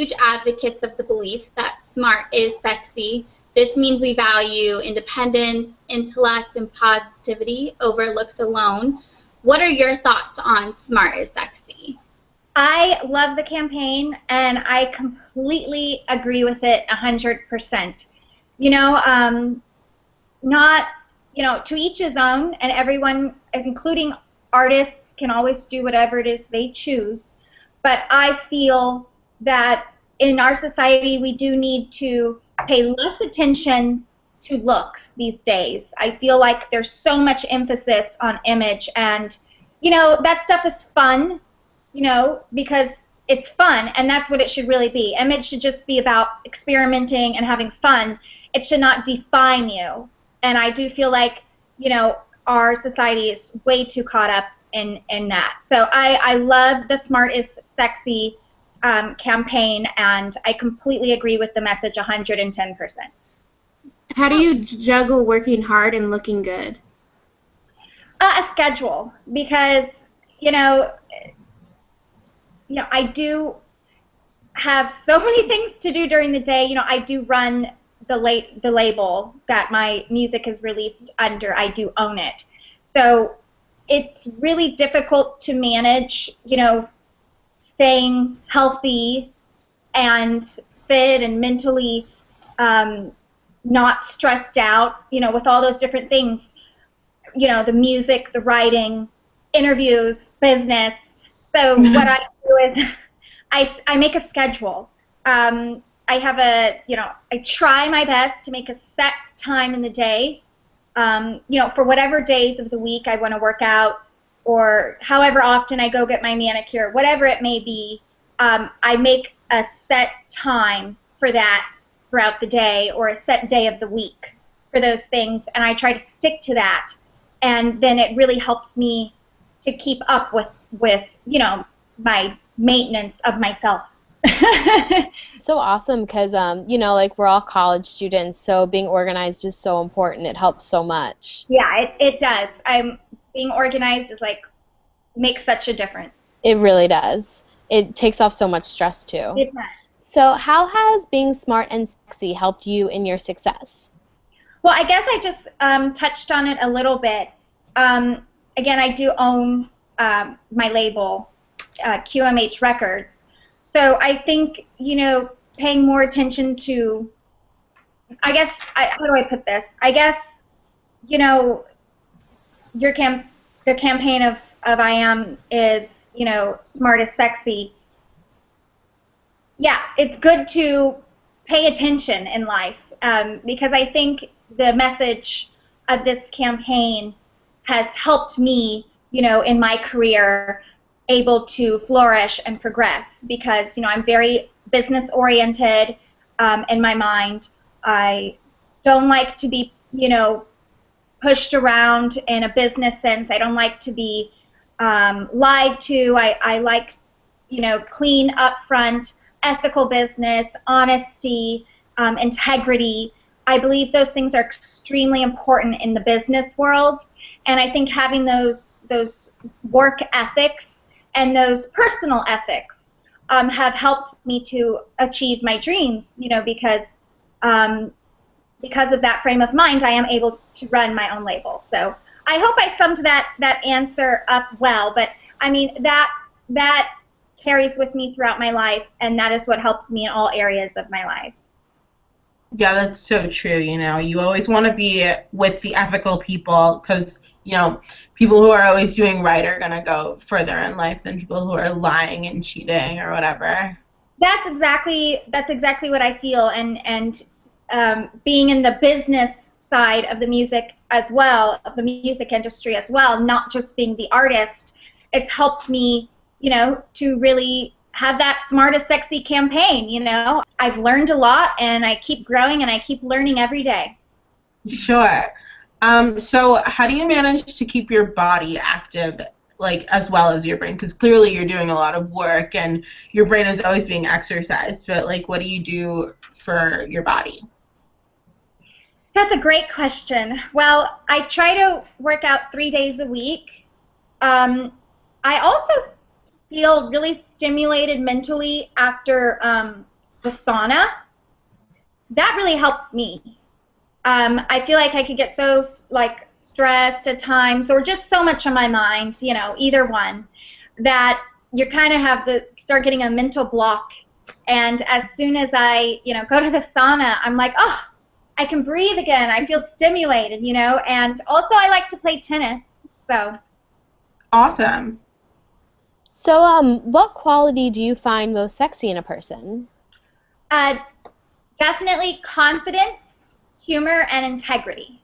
huge advocates of the belief that smart is sexy. This means we value independence, intellect, and positivity over looks alone. What are your thoughts on smart is sexy? I love the campaign, and I completely agree with it 100%. You know, not, you know, to each his own, and everyone, including artists, can always do whatever it is they choose. But I feel that in our society we do need to pay less attention to looks these days. I feel like there's so much emphasis on image, and, you know, that stuff is fun, you know, because it's fun, and that's what it should really be. Image should just be about experimenting and having fun. It should not define you. And I do feel like, you know, our society is way too caught up in that. So I love the Smart is Sexy campaign, and I completely agree with the message 110%. How do you juggle working hard and looking good? A schedule, because, you know, I do have so many things to do during the day. You know, I do run the label that my music is released under. I do own it. So it's really difficult to manage, you know, staying healthy and fit and mentally not stressed out, you know, with all those different things, you know, the music, the writing, interviews, business. So what I do is I make a schedule. I have a, you know, I try my best to make a set time in the day, you know, for whatever days of the week I want to work out, or however often I go get my manicure, whatever it may be. I make a set time for that throughout the day, or a set day of the week for those things, and I try to stick to that, and then it really helps me to keep up with you know, my maintenance of myself. So awesome, because you know, like, we're all college students, so being organized is so important. It helps so much. Yeah, it does. Being organized is like, makes such a difference. It really does. It takes off so much stress too. It does. So how has being smart and sexy helped you in your success? Well, I guess I just touched on it a little bit. Again, I do own my label, QMH Records. So I think, you know, paying more attention to, I guess, how do I put this? I guess, you know, the campaign of iaam is, you know, smart is sexy. Yeah, it's good to pay attention in life, because I think the message of this campaign has helped me, you know, in my career, able to flourish and progress, because, you know, I'm very business oriented in my mind. I don't like to be, you know, pushed around in a business sense. I don't like to be lied to. I like, you know, clean, upfront, ethical business, honesty, integrity. I believe those things are extremely important in the business world, and I think having those work ethics and those personal ethics have helped me to achieve my dreams, you know, because of that frame of mind, I am able to run my own label. So I hope I summed that answer up well, but I mean, that carries with me throughout my life, and that is what helps me in all areas of my life. Yeah, that's so true. You know, you always want to be with the ethical people, because, you know, people who are always doing right are going to go further in life than people who are lying and cheating or whatever. That's exactly what I feel, and being in the business side of the music as well, of the music industry as well, not just being the artist, it's helped me, you know, to really have that Smart is Sexy campaign, you know. I've learned a lot, and I keep growing, and I keep learning every day. Sure. So how do you manage to keep your body active, like, as well as your brain? Because clearly you're doing a lot of work, and your brain is always being exercised, but, like, what do you do for your body? That's a great question. Well, I try to work out 3 days a week. I also feel really stimulated mentally after the sauna, that really helps me. I feel like I could get so like stressed at times, or just so much on my mind, you know, either one, that you kind of have the start getting a mental block. And as soon as I, you know, go to the sauna, I'm like, oh, I can breathe again. I feel stimulated, you know. And also, I like to play tennis. So. Awesome. So, what quality do you find most sexy in a person? Definitely confidence, humor, and integrity.